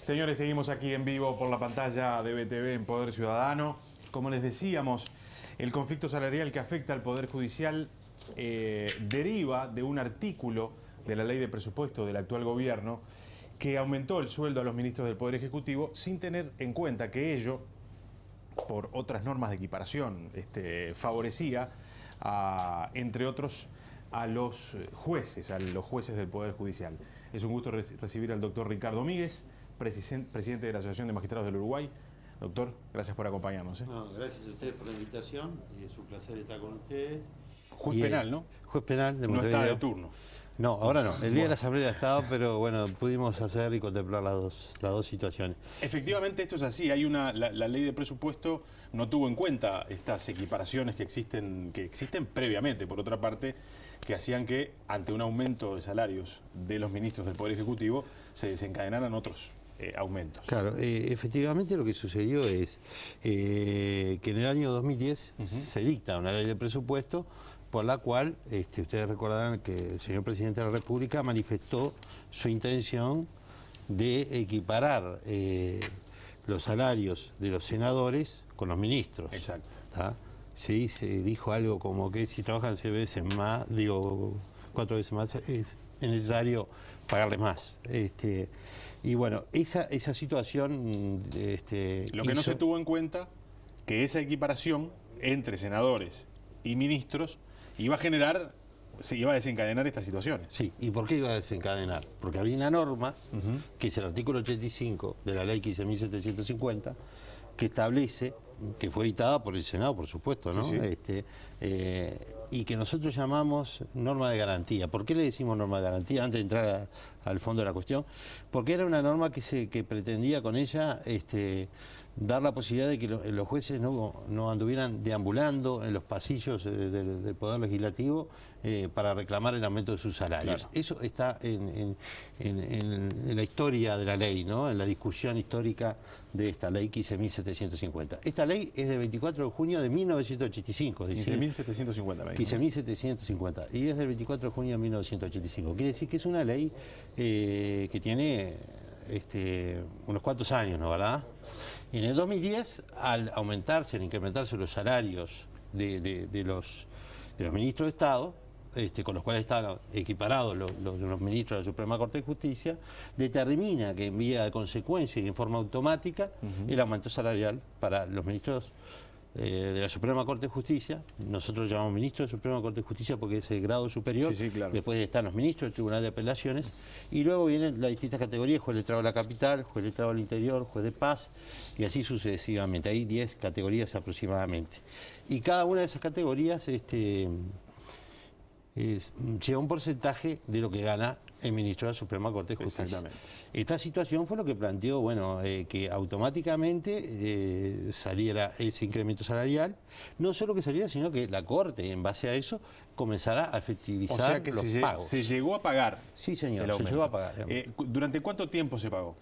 Señores, seguimos aquí en vivo por la pantalla de BTV en Poder Ciudadano. Como les decíamos, el conflicto salarial que afecta al Poder Judicial deriva de un artículo de la Ley de Presupuesto del actual gobierno que aumentó el sueldo a los ministros del Poder Ejecutivo sin tener en cuenta que ello, por otras normas de equiparación, favorecía, entre otros, a los jueces del Poder Judicial. Es un gusto recibir al doctor Ricardo Míguez, presidente de la Asociación de Magistrados del Uruguay. Doctor, gracias por acompañarnos. No, gracias a ustedes por la invitación y es un placer estar con ustedes. Juez penal, ¿no? Juez penal de No Montevideo. está de turno. No, ahora no. El día de la asamblea estaba, pero bueno, pudimos hacer y contemplar las dos situaciones. Efectivamente, esto es así. La ley de presupuesto no tuvo en cuenta estas equiparaciones que existen previamente, por otra parte, que hacían que, ante un aumento de salarios de los ministros del Poder Ejecutivo, se desencadenaran otros aumentos. Claro, efectivamente lo que sucedió es que en el año 2010 se dicta una ley de presupuesto por la cual, ustedes recordarán que el señor presidente de la República manifestó su intención de equiparar los salarios de los senadores con los ministros. Exacto. Se dijo algo como que si trabajan 6 veces más, 4 veces más, es necesario pagarles más. Y bueno, esa situación... Lo que no se tuvo en cuenta, que esa equiparación entre senadores y ministros iba a desencadenar estas situaciones. Sí, ¿y por qué iba a desencadenar? Porque había una norma, que es el artículo 85 de la ley 15.750, que establece, que fue dictada por el Senado, por supuesto, ¿no? Sí. Y que nosotros llamamos norma de garantía. ¿Por qué le decimos norma de garantía? Antes de entrar al fondo de la cuestión, porque era una norma que pretendía con ella dar la posibilidad de que los jueces no anduvieran deambulando en los pasillos del Poder Legislativo para reclamar el aumento de sus salarios. Claro. Eso está en la historia de la ley, ¿no? En la discusión histórica de esta ley 15.750. Esta ley es de 24 de junio de 1985. 15.750. 15.750. Y es del 24 de junio de 1985. Quiere decir que es una ley que tiene unos cuantos años, ¿no? ¿Verdad? Y en el 2010, al incrementarse los salarios de los ministros de Estado, con los cuales están equiparados los ministros de la Suprema Corte de Justicia, determina que en vía de consecuencia y en forma automática el aumento salarial para los ministros de la Suprema Corte de Justicia. Nosotros llamamos ministros de la Suprema Corte de Justicia porque es el grado superior. Sí, claro. Después están los ministros del Tribunal de Apelaciones y luego vienen las distintas categorías: juez letrado de la capital, juez letrado del interior, juez de paz y así sucesivamente. Hay 10 categorías aproximadamente. Y cada una de esas categorías lleva un porcentaje de lo que gana el ministro de la Suprema Corte de Justicia. Exactamente. Esta situación fue lo que planteó, que automáticamente saliera ese incremento salarial, no solo que saliera, sino que la Corte, en base a eso, comenzara a efectivizar, o sea que los pagos. Se llegó a pagar. Sí, señor, se llegó a pagar. ¿Durante cuánto tiempo se pagó?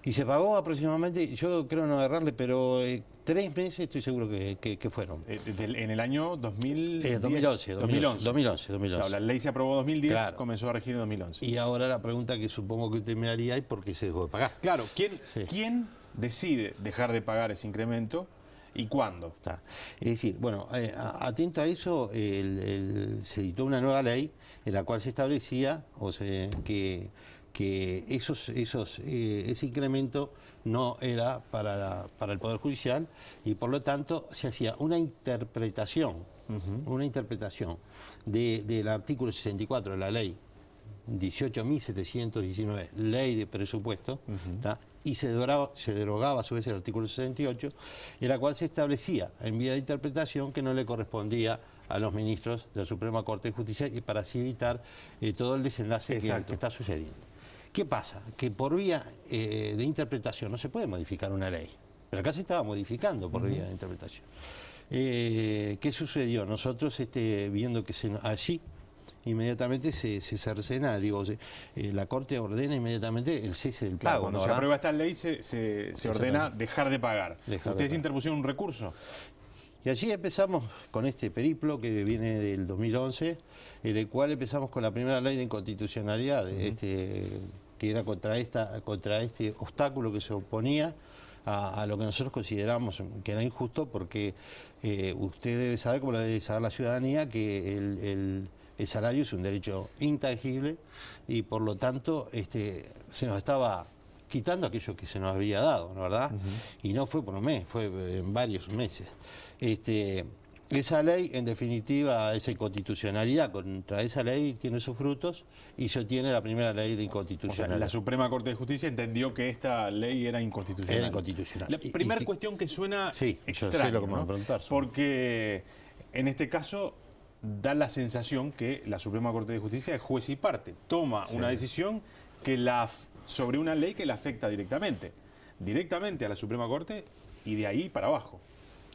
Y se pagó aproximadamente, yo creo no agarrarle, pero 3 meses estoy seguro que fueron. En el año 2010. 2011. Claro, la ley se aprobó en 2010, claro. Comenzó a regir en 2011. Y ahora la pregunta que supongo que usted me haría es ¿por qué se dejó de pagar? Claro, ¿quién decide dejar de pagar ese incremento y cuándo? Es decir, atento a eso, se editó una nueva ley en la cual se establecía que ese incremento no era para el Poder Judicial y por lo tanto se hacía una interpretación del artículo 64 de la ley 18.719, ley de presupuesto, y se derogaba a su vez el artículo 68, en la cual se establecía en vía de interpretación que no le correspondía a los ministros de la Suprema Corte de Justicia y para así evitar todo el desenlace que está sucediendo. ¿Qué pasa? Que por vía de interpretación no se puede modificar una ley, pero acá se estaba modificando por vía de interpretación. ¿Qué sucedió? Nosotros viendo que allí inmediatamente se cercena, la Corte ordena inmediatamente el cese del pago. Cuando se aprueba esta ley se ordena dejar de pagar. ¿Ustedes interpusieron un recurso? Y allí empezamos con este periplo que viene del 2011, en el cual empezamos con la primera ley de inconstitucionalidad, que era contra este obstáculo que se oponía a lo que nosotros consideramos que era injusto, porque usted debe saber, como lo debe saber la ciudadanía, que el salario es un derecho intangible y por lo tanto se nos estaba quitando aquello que se nos había dado, ¿no, verdad? Y no fue por un mes, fue en varios meses. Esa ley, en definitiva, esa inconstitucionalidad, contra esa ley tiene sus frutos y se obtiene la primera ley de inconstitucionalidad. O sea, la Suprema Corte de Justicia entendió que esta ley era inconstitucional. Era inconstitucional. La primera cuestión que suena sí, extraña, yo sé lo que me van a ¿no? preguntar. Porque en este caso da la sensación que la Suprema Corte de Justicia es juez y parte. Toma una decisión sobre una ley que la afecta directamente a la Suprema Corte y de ahí para abajo.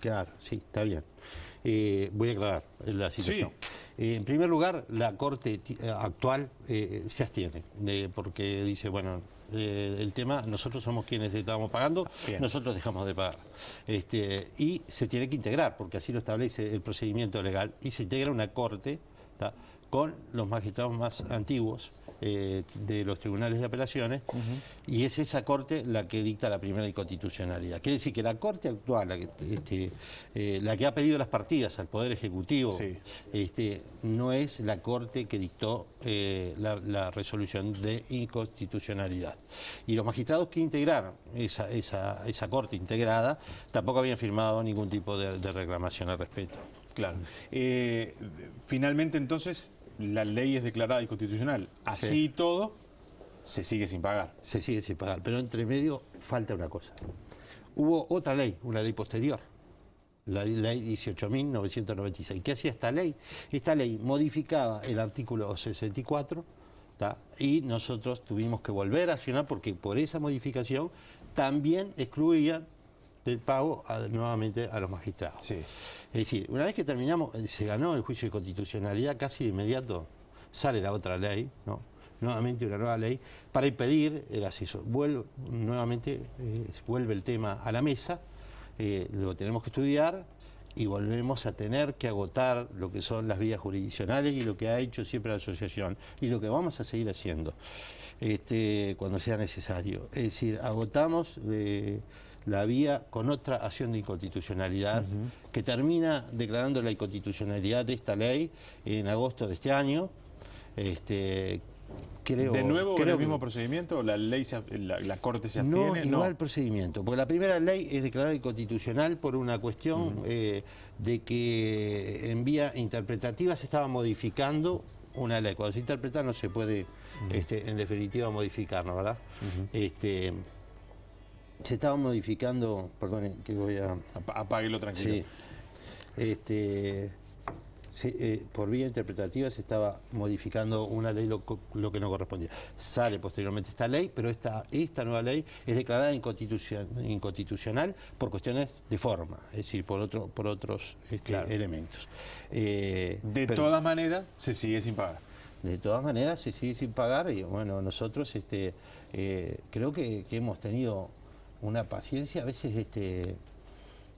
Claro, sí, está bien. Voy a aclarar la situación. Sí. En primer lugar, la Corte actual se abstiene, porque dice, bueno, el tema, nosotros somos quienes estamos pagando, nosotros dejamos de pagar. Y se tiene que integrar, porque así lo establece el procedimiento legal, y se integra una Corte, ¿tá?, con los magistrados más antiguos de los tribunales de apelaciones, y es esa Corte la que dicta la primera inconstitucionalidad. Quiere decir que la Corte actual, la que ha pedido las partidas al Poder Ejecutivo, no es la Corte que dictó la resolución de inconstitucionalidad. Y los magistrados que integraron esa Corte integrada tampoco habían firmado ningún tipo de reclamación al respecto. Claro. Finalmente, entonces, la ley es declarada inconstitucional. Así y todo, se sigue sin pagar. Se sigue sin pagar, pero entre medio falta una cosa. Hubo otra ley, una ley posterior, la ley 18.996. ¿Qué hacía esta ley? Esta ley modificaba el artículo 64, ¿tá?, y nosotros tuvimos que volver a accionar porque por esa modificación también excluían del pago nuevamente a los magistrados. Sí. Es decir, una vez que terminamos, se ganó el juicio de constitucionalidad, casi de inmediato sale la otra ley, ¿no? Nuevamente una nueva ley, para impedir el acceso. Nuevamente vuelve el tema a la mesa, lo tenemos que estudiar y volvemos a tener que agotar lo que son las vías jurisdiccionales y lo que ha hecho siempre la asociación y lo que vamos a seguir haciendo cuando sea necesario. Es decir, agotamos la vía con otra acción de inconstitucionalidad que termina declarando la inconstitucionalidad de esta ley en agosto de este año. ¿De nuevo el mismo procedimiento? ¿La ley la Corte se abstiene? No, igual procedimiento, porque la primera ley es declarada inconstitucional por una cuestión de que en vía interpretativa se estaba modificando una ley. Cuando se interpreta no se puede, en definitiva, modificar, ¿no, verdad? Se estaba modificando, perdón, que voy a... Apáguelo tranquilo. Sí. Por vía interpretativa se estaba modificando una ley lo que no correspondía. Sale posteriormente esta ley, pero esta nueva ley es declarada inconstitucional por cuestiones de forma, es decir, por otros elementos. De todas maneras, se sigue sin pagar. De todas maneras, se sigue sin pagar y bueno, nosotros creo que hemos tenido una paciencia a veces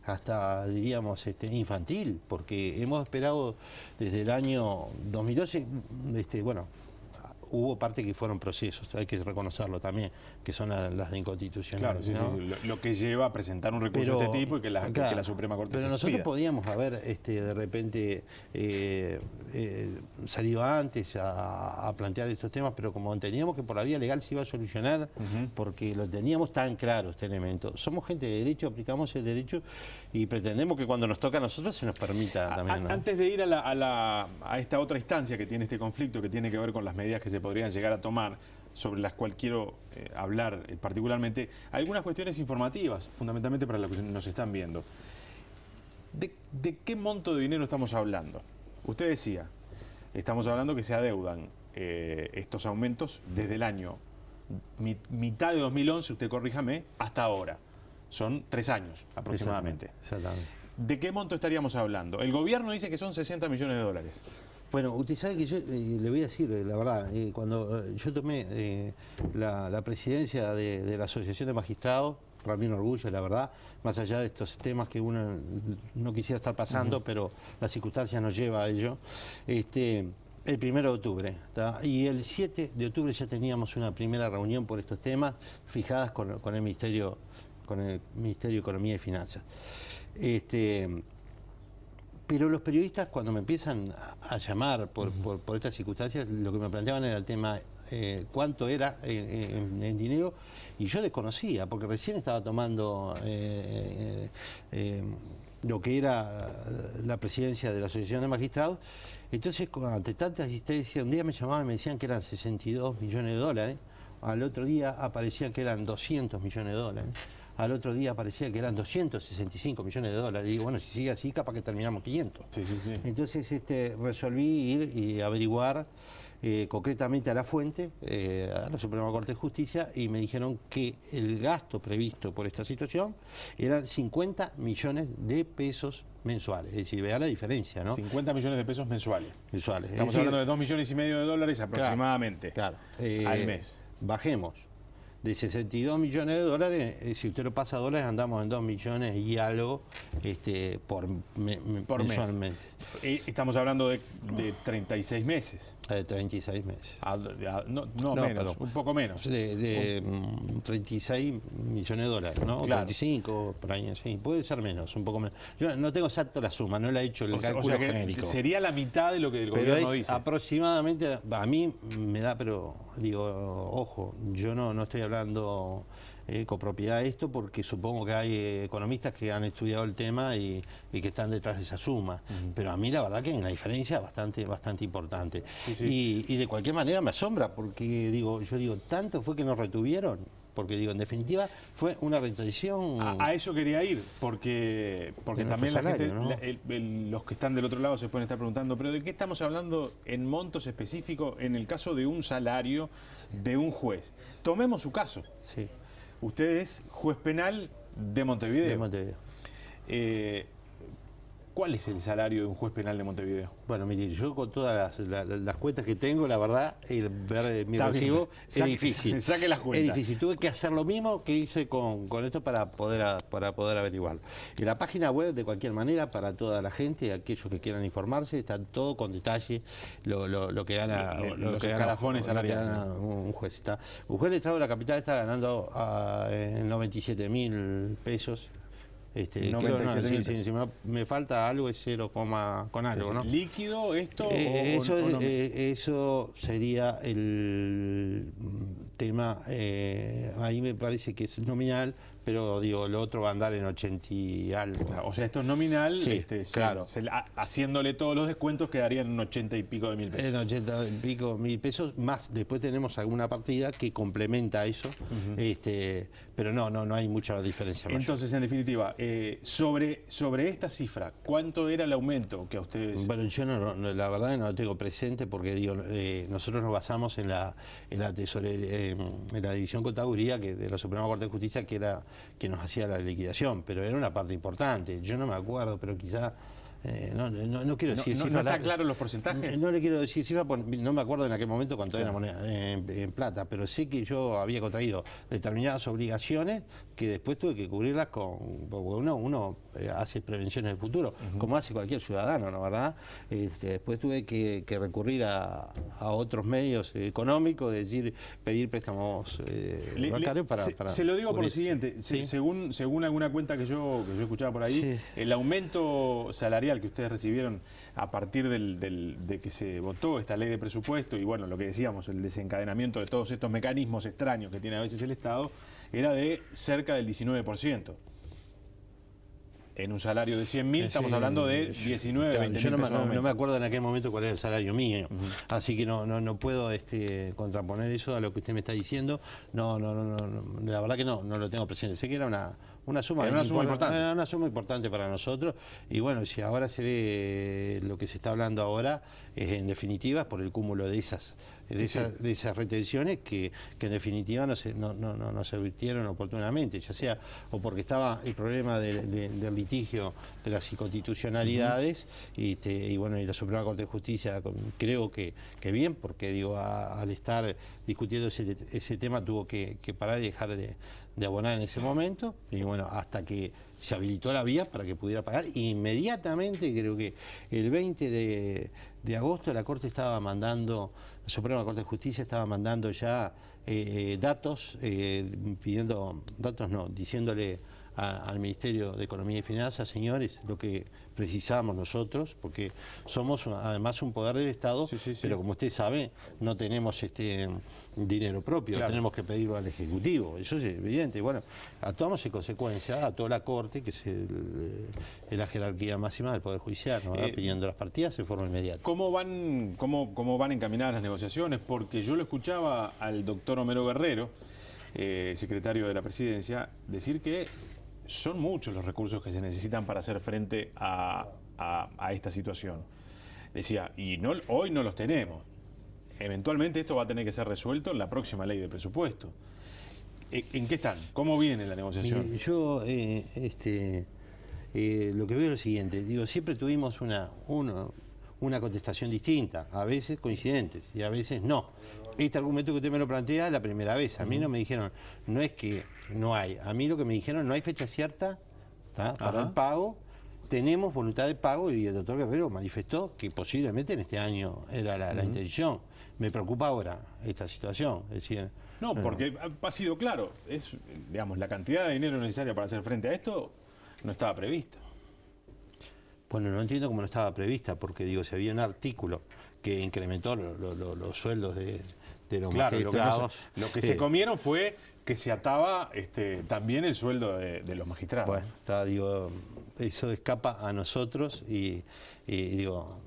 hasta diríamos infantil, porque hemos esperado desde el año 2012, bueno, hubo parte que fueron procesos, hay que reconocerlo también, que son las de inconstitucional. Claro, sí, sí. Lo que lleva a presentar un recurso de este tipo y que la Suprema Corte pero se nosotros expida. podíamos haber de repente salido antes a plantear estos temas, pero como entendíamos que por la vía legal se iba a solucionar, porque lo teníamos tan claro este elemento. Somos gente de derecho, aplicamos el derecho y pretendemos que cuando nos toca a nosotros se nos permita también, ¿no? Antes de ir a esta otra instancia que tiene este conflicto, que tiene que ver con las medidas que se podrían llegar a tomar, sobre las cuales quiero hablar particularmente, algunas cuestiones informativas, fundamentalmente para los que nos están viendo. ¿De qué monto de dinero estamos hablando? Usted decía, estamos hablando que se adeudan estos aumentos desde el año mitad de 2011, usted corríjame, hasta ahora. Son 3 años aproximadamente. Exactamente. ¿De qué monto estaríamos hablando? El gobierno dice que son 60 millones de dólares. Bueno, usted sabe que yo le voy a decir la verdad, cuando yo tomé la presidencia de la Asociación de Magistrados, para mí un orgullo, la verdad, más allá de estos temas que uno no quisiera estar pasando, pero la circunstancia nos lleva a ello. El 1 de octubre. ¿Tá? Y el 7 de octubre ya teníamos una primera reunión por estos temas fijadas con el Ministerio de Economía y Finanzas. Pero los periodistas, cuando me empiezan a llamar por estas circunstancias, lo que me planteaban era el tema cuánto era en dinero, y yo desconocía, porque recién estaba tomando lo que era la presidencia de la Asociación de Magistrados. Entonces, ante tanta asistencia, un día me llamaban y me decían que eran 62 millones de dólares, al otro día aparecían que eran 200 millones de dólares. Al otro día parecía que eran 265 millones de dólares. Y digo, bueno, si sigue así, capaz que terminamos 500. Sí, sí, sí. Entonces resolví ir y averiguar concretamente a la fuente, a la Suprema Corte de Justicia, y me dijeron que el gasto previsto por esta situación eran 50 millones de pesos mensuales. Es decir, vea la diferencia, ¿no? 50 millones de pesos mensuales. Mensuales. Estamos hablando de 2,5 millones de dólares aproximadamente. Claro. Al mes. Bajemos. De 62 millones de dólares, si usted lo pasa a dólares, andamos en 2 millones y algo por mensualmente. Mes. Estamos hablando de 36 meses. 36 meses. No, menos, perdón. Un poco menos. De 36 millones de dólares, ¿no? Claro. 35, por ahí, sí. Puede ser menos, un poco menos. Yo no tengo exacto la suma, no la he hecho el cálculo genérico. Sería la mitad de lo que el pero gobierno dice. Aproximadamente, a mí me da, pero digo, ojo, yo no estoy hablando con propiedad de esto, porque supongo que hay economistas que han estudiado el tema y que están detrás de esa suma. Pero a mí la verdad que hay una diferencia bastante importante. Sí, sí. Y de cualquier manera me asombra, porque yo digo, tanto fue que nos retuvieron. Porque digo, en definitiva, fue una retención. A eso quería ir, porque también salario, la gente, ¿no? Los que están del otro lado se pueden estar preguntando, pero ¿de qué estamos hablando en montos específicos en el caso de un salario de un juez? Tomemos su caso. Sí. Usted es juez penal de Montevideo. De Montevideo. ¿Cuál es el salario de un juez penal de Montevideo? Bueno, mire, yo con todas las cuentas que tengo, la verdad, el ver mi recibo es difícil. Saque las cuentas. Es difícil. Tuve que hacer lo mismo que hice con esto para poder averiguarlo. En la página web, de cualquier manera, para toda la gente, aquellos que quieran informarse, está todo con detalle lo que gana, los escalafones salariales. Un juez. Un juez de Estado de la capital está ganando 97.000 pesos. Creo, me falta algo, es 0, con algo, ¿no? ¿Líquido esto? Eso sería el tema, ahí me parece que es nominal, pero digo, lo otro va a andar en 80 y algo. O sea, esto es nominal, sí, claro. Haciéndole todos los descuentos quedarían en 80 y pico de mil pesos. En 80 y pico mil pesos, más después tenemos alguna partida que complementa eso, pero no hay mucha diferencia mayor. Entonces, en definitiva, sobre esta cifra, ¿cuánto era el aumento que a ustedes...? Bueno, yo la verdad no lo tengo presente, porque digo, nosotros nos basamos en la tesorería, en la división contaduría de la Suprema Corte de Justicia, que nos hacía la liquidación, pero era una parte importante. Yo no me acuerdo, pero quizá... no quiero decir cifras. ¿No está claro los porcentajes? No le quiero decir cifras, no me acuerdo en aquel momento cuánto era moneda en plata, pero sé que yo había contraído determinadas obligaciones que después tuve que cubrirlas porque uno hace prevenciones del futuro, como hace cualquier ciudadano, ¿no? ¿Verdad? Después tuve que recurrir a otros medios económicos, es decir, pedir préstamos bancarios para se lo digo cubrir. Por lo siguiente, ¿Sí? según alguna cuenta que yo escuchaba por ahí, sí, el aumento salarial que ustedes recibieron a partir de que se votó esta ley de presupuesto y bueno, lo que decíamos, el desencadenamiento de todos estos mecanismos extraños que tiene a veces el Estado, era de cerca del 19%. En un salario de 100.000 estamos hablando de 19, claro, 20 yo mil pesos. no me acuerdo en aquel momento cuál era el salario mío, así que no puedo contraponer eso a lo que usted me está diciendo. No, la verdad que no lo tengo presente. Sé que era una suma importante. Era una suma importante para nosotros, y bueno, si ahora se ve lo que se está hablando ahora, en definitiva es por el cúmulo de esas retenciones que en definitiva no se advirtieron oportunamente, ya sea o porque estaba el problema del litigio de las inconstitucionalidades, y bueno, y la Suprema Corte de Justicia creo que bien, porque digo, al estar discutiendo ese tema tuvo que parar y dejar de de abonar en ese momento, y bueno, hasta que se habilitó la vía para que pudiera pagar. Inmediatamente, creo que el 20 de agosto, la Corte estaba mandando, la Suprema Corte de Justicia estaba mandando ya datos, diciéndole al Ministerio de Economía y Finanzas, señores, lo que precisamos nosotros, porque somos además un poder del Estado, pero como usted sabe, no tenemos dinero propio, claro, tenemos que pedirlo al Ejecutivo, eso es evidente. Bueno, actuamos en consecuencia, a toda la Corte, que es la jerarquía máxima del Poder Judicial, ¿no? Pidiendo las partidas en forma inmediata. ¿Cómo van encaminadas las negociaciones? Porque yo lo escuchaba al doctor Homero Guerrero, secretario de la Presidencia, decir que son muchos los recursos que se necesitan para hacer frente a esta situación. Decía, hoy no los tenemos. Eventualmente esto va a tener que ser resuelto en la próxima ley de presupuesto. ¿En qué están? ¿Cómo viene la negociación? Yo lo que veo es lo siguiente. Digo, siempre tuvimos una contestación distinta, a veces coincidentes y a veces no. Este argumento que usted me lo plantea es la primera vez. A mí no me dijeron, no es que no hay. A mí lo que me dijeron, no hay fecha cierta para el pago. Tenemos voluntad de pago y el doctor Guerrero manifestó que posiblemente en este año era la intención. Me preocupa ahora esta situación. Es decir, porque ha sido claro. Digamos, la cantidad de dinero necesaria para hacer frente a esto no estaba prevista. Bueno, no entiendo cómo no estaba prevista, porque digo, si había un artículo que incrementó los sueldos de los magistrados. Lo que se comieron fue que se ataba también el sueldo de los magistrados. Bueno, eso escapa a nosotros y creo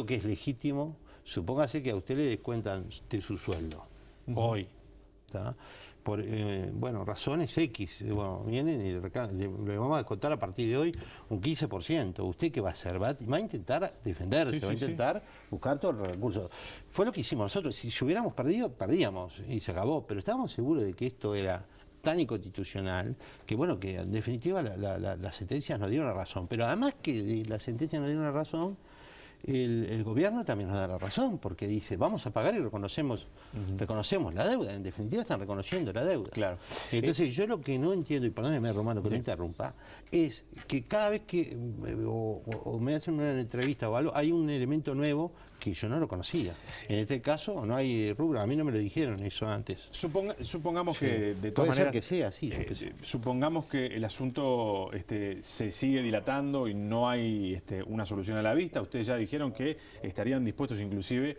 que es legítimo. Supóngase que a usted le descuentan de su sueldo hoy, ¿tá? Por razones X, vienen y le vamos a descontar a partir de hoy un 15%. ¿Usted qué va a hacer? Va a intentar defenderse, va a intentar buscar todos los recursos. Fue lo que hicimos nosotros. Si hubiéramos perdido, perdíamos y se acabó. Pero estábamos seguros de que esto era tan inconstitucional que en definitiva las sentencias nos dieron la razón. Pero además que las sentencias nos dieron la razón, el gobierno también nos da la razón, porque dice, vamos a pagar y reconocemos la deuda. En definitiva están reconociendo la deuda. Claro. Entonces yo lo que no entiendo, y perdóneme Romano que lo interrumpa, es que cada vez que o me hacen una entrevista o algo, hay un elemento nuevo que yo no lo conocía. En este caso no hay rubro, a mí no me lo dijeron eso antes. Supongamos que de todas maneras... Puede ser que sea así. Supongamos que el asunto se sigue dilatando y no hay una solución a la vista. Ustedes ya dijeron que estarían dispuestos inclusive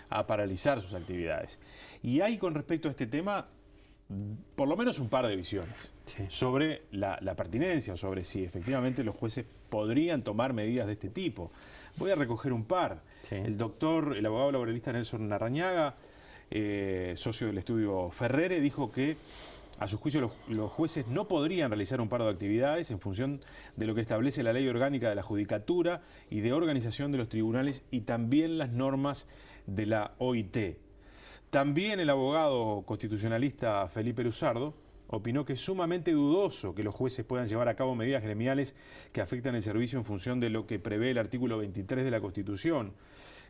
a paralizar sus actividades. Y hay con respecto a este tema por lo menos un par de visiones sobre la pertinencia o sobre si efectivamente los jueces podrían tomar medidas de este tipo. Voy a recoger un par. El abogado laboralista Nelson Larrañaga, socio del estudio Ferrere, dijo que a su juicio los jueces no podrían realizar un paro de actividades en función de lo que establece la ley orgánica de la judicatura y de organización de los tribunales y también las normas de la OIT. También el abogado constitucionalista Felipe Luzardo opinó que es sumamente dudoso que los jueces puedan llevar a cabo medidas gremiales que afectan el servicio en función de lo que prevé el artículo 23 de la Constitución,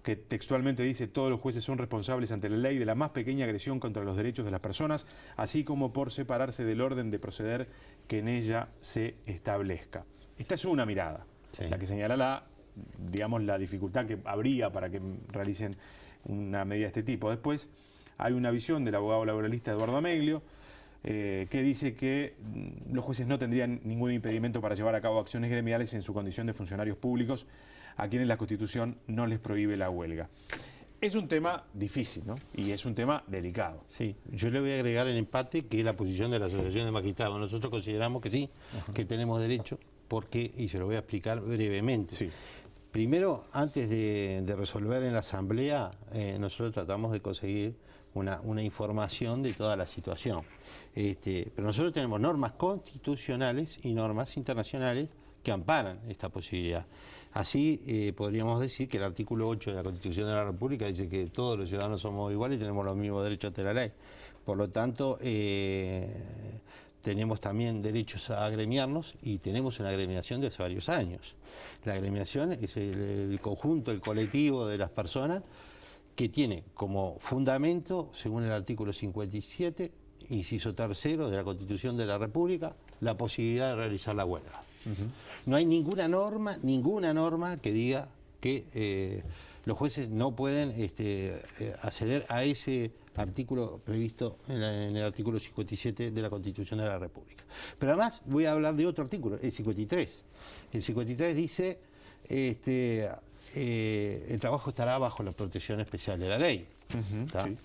que textualmente dice: todos los jueces son responsables ante la ley de la más pequeña agresión contra los derechos de las personas, así como por separarse del orden de proceder que en ella se establezca. Esta es una mirada, la que señala la dificultad que habría para que realicen una medida de este tipo. Después hay una visión del abogado laboralista Eduardo Ameglio, que dice que los jueces no tendrían ningún impedimento para llevar a cabo acciones gremiales en su condición de funcionarios públicos, a quienes la Constitución no les prohíbe la huelga. Es un tema difícil, ¿no? Y es un tema delicado. Sí, yo le voy a agregar el empate, que es la posición de la Asociación de Magistrados. Nosotros consideramos que sí, que tenemos derecho, porque, y se lo voy a explicar brevemente. Sí. Primero, antes de resolver en la Asamblea, nosotros tratamos de conseguir una información de toda la situación. Pero nosotros tenemos normas constitucionales y normas internacionales que amparan esta posibilidad. Así podríamos decir que el artículo 8 de la Constitución de la República dice que todos los ciudadanos somos iguales y tenemos los mismos derechos ante la ley. Por lo tanto, tenemos también derechos a agremiarnos y tenemos una agremiación de hace varios años. La agremiación es el conjunto, el colectivo de las personas que tiene como fundamento, según el artículo 57, inciso tercero de la Constitución de la República, la posibilidad de realizar la huelga. No hay ninguna norma que diga que los jueces no pueden acceder a ese artículo previsto en el artículo 57 de la Constitución de la República. Pero además voy a hablar de otro artículo, el 53. El 53 dice, el trabajo estará bajo la protección especial de la ley. Sí.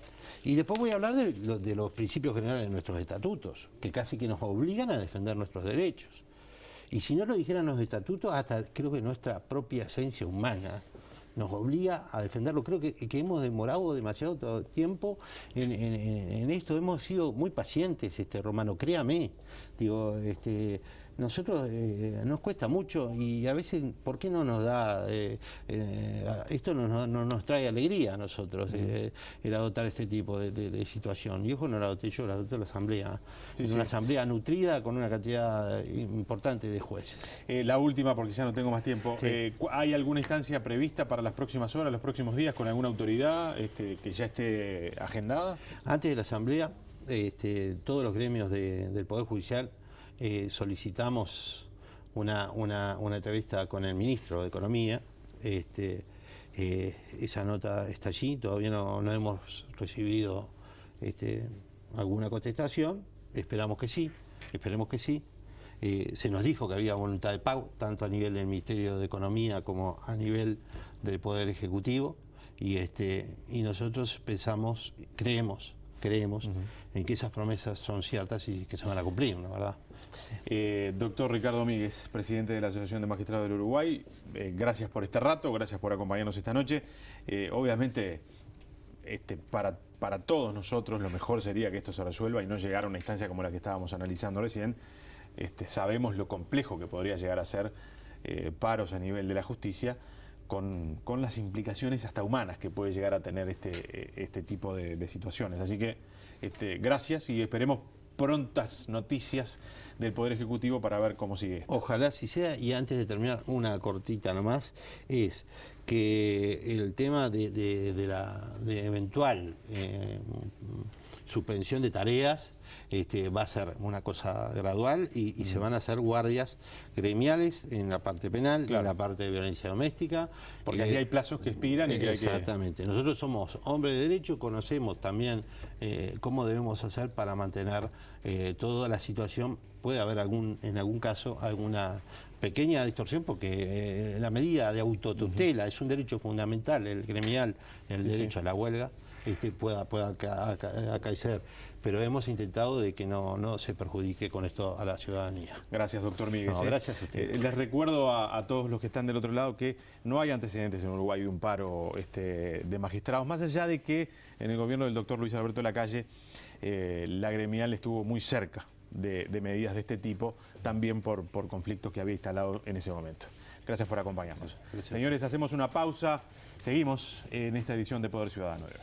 Y después voy a hablar de los principios generales de nuestros estatutos, que casi que nos obligan a defender nuestros derechos. Y si no lo dijeran los estatutos, hasta creo que nuestra propia esencia humana nos obliga a defenderlo. Creo que hemos demorado demasiado tiempo en esto. Hemos sido muy pacientes, Romano, créame. Digo, nosotros nos cuesta mucho y a veces, ¿por qué no nos da, esto no nos trae alegría a nosotros, el adoptar este tipo de situación? Y ojo, no la adopté yo, la adoptó la Asamblea, una Asamblea nutrida con una cantidad importante de jueces. La última, porque ya no tengo más tiempo. Sí. ¿Hay alguna instancia prevista para las próximas horas, los próximos días, con alguna autoridad que ya esté agendada? Antes de la Asamblea, todos los gremios del Poder Judicial solicitamos una entrevista con el ministro de Economía. Esa nota está allí, todavía no hemos recibido alguna contestación. Esperemos que sí. Se nos dijo que había voluntad de pago, tanto a nivel del Ministerio de Economía como a nivel del Poder Ejecutivo, y nosotros creemos en que esas promesas son ciertas y que se van a cumplir, ¿no? ¿Verdad? Doctor Ricardo Míguez, presidente de la Asociación de Magistrados del Uruguay, gracias por este rato, gracias por acompañarnos esta noche. Obviamente, para todos nosotros lo mejor sería que esto se resuelva y no llegar a una instancia como la que estábamos analizando recién. Sabemos lo complejo que podría llegar a ser paros a nivel de la justicia, con las implicaciones hasta humanas que puede llegar a tener este tipo de situaciones. Así que gracias y esperemos prontas noticias del Poder Ejecutivo para ver cómo sigue esto. Ojalá así sea. Y antes de terminar, una cortita nomás, es que el tema de eventual suspensión de tareas va a ser una cosa gradual y se van a hacer guardias gremiales en la parte penal, en la parte de violencia doméstica. Porque aquí hay plazos que expiran y que hay que... Exactamente. Nosotros somos hombres de derecho, conocemos también cómo debemos hacer para mantener toda la situación. Puede haber en algún caso alguna pequeña distorsión porque la medida de autotutela es un derecho fundamental, el gremial, el derecho a la huelga, pueda acaecer. Pero hemos intentado de que no se perjudique con esto a la ciudadanía. Gracias, doctor Míguez. Gracias a usted. Les recuerdo a todos los que están del otro lado que no hay antecedentes en Uruguay de un paro de magistrados, más allá de que en el gobierno del doctor Luis Alberto Lacalle la gremial estuvo muy cerca de medidas de este tipo, también por conflictos que había instalado en ese momento. Gracias por acompañarnos. Gracias. Señores, hacemos una pausa. Seguimos en esta edición de Poder Ciudadano de hoy.